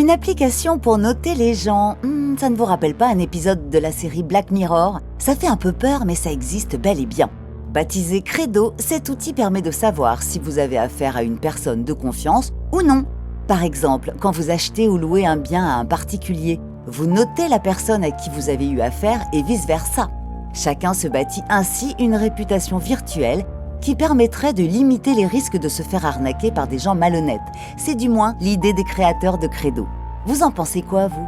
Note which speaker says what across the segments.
Speaker 1: Une application pour noter les gens. Ça ne vous rappelle pas un épisode de la série Black Mirror? Ça fait un peu peur, mais ça existe bel et bien. Baptisé Credo, cet outil permet de savoir si vous avez affaire à une personne de confiance ou non. Par exemple, quand vous achetez ou louez un bien à un particulier, vous notez la personne à qui vous avez eu affaire et vice-versa. Chacun se bâtit ainsi une réputation virtuelle qui permettrait de limiter les risques de se faire arnaquer par des gens malhonnêtes. C'est du moins l'idée des créateurs de Credo. Vous en pensez quoi, vous ?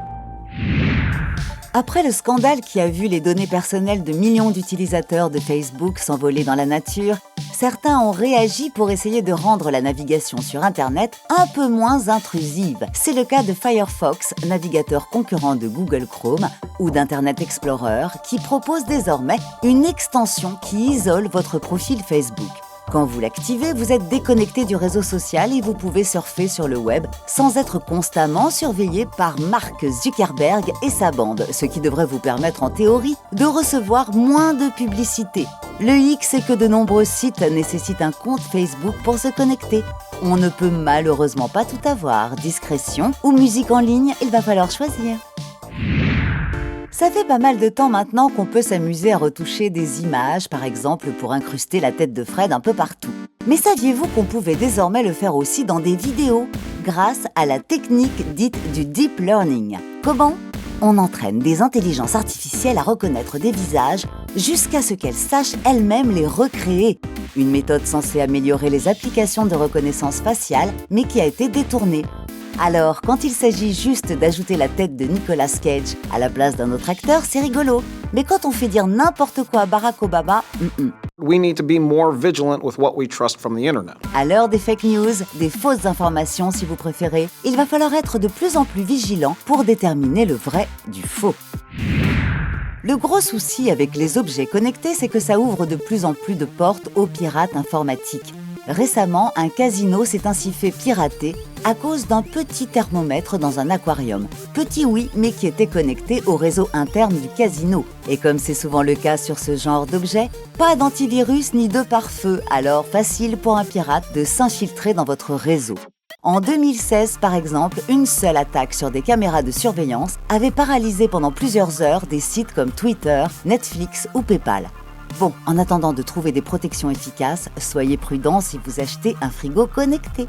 Speaker 1: Après le scandale qui a vu les données personnelles de millions d'utilisateurs de Facebook s'envoler dans la nature, certains ont réagi pour essayer de rendre la navigation sur Internet un peu moins intrusive. C'est le cas de Firefox, navigateur concurrent de Google Chrome ou d'Internet Explorer, qui propose désormais une extension qui isole votre profil Facebook. Quand vous l'activez, vous êtes déconnecté du réseau social et vous pouvez surfer sur le web sans être constamment surveillé par Mark Zuckerberg et sa bande, ce qui devrait vous permettre en théorie de recevoir moins de publicité. Le hic, c'est que de nombreux sites nécessitent un compte Facebook pour se connecter. On ne peut malheureusement pas tout avoir. Discrétion ou musique en ligne, il va falloir choisir. Ça fait pas mal de temps maintenant qu'on peut s'amuser à retoucher des images, par exemple pour incruster la tête de Fred un peu partout. Mais saviez-vous qu'on pouvait désormais le faire aussi dans des vidéos, grâce à la technique dite du deep learning? Comment ? On entraîne des intelligences artificielles à reconnaître des visages jusqu'à ce qu'elles sachent elles-mêmes les recréer. Une méthode censée améliorer les applications de reconnaissance faciale, mais qui a été détournée. Alors, quand il s'agit juste d'ajouter la tête de Nicolas Cage à la place d'un autre acteur, c'est rigolo. Mais quand on fait dire n'importe quoi à Barack Obama,
Speaker 2: We need to be more vigilant with what we trust from the internet.
Speaker 1: À l'heure des fake news, des fausses informations si vous préférez, il va falloir être de plus en plus vigilant pour déterminer le vrai du faux. Le gros souci avec les objets connectés, c'est que ça ouvre de plus en plus de portes aux pirates informatiques. Récemment, un casino s'est ainsi fait pirater à cause d'un petit thermomètre dans un aquarium. Petit oui, mais qui était connecté au réseau interne du casino. Et comme c'est souvent le cas sur ce genre d'objet, pas d'antivirus ni de pare-feu, alors facile pour un pirate de s'infiltrer dans votre réseau. En 2016, par exemple, une seule attaque sur des caméras de surveillance avait paralysé pendant plusieurs heures des sites comme Twitter, Netflix ou PayPal. Bon, en attendant de trouver des protections efficaces, soyez prudents si vous achetez un frigo connecté.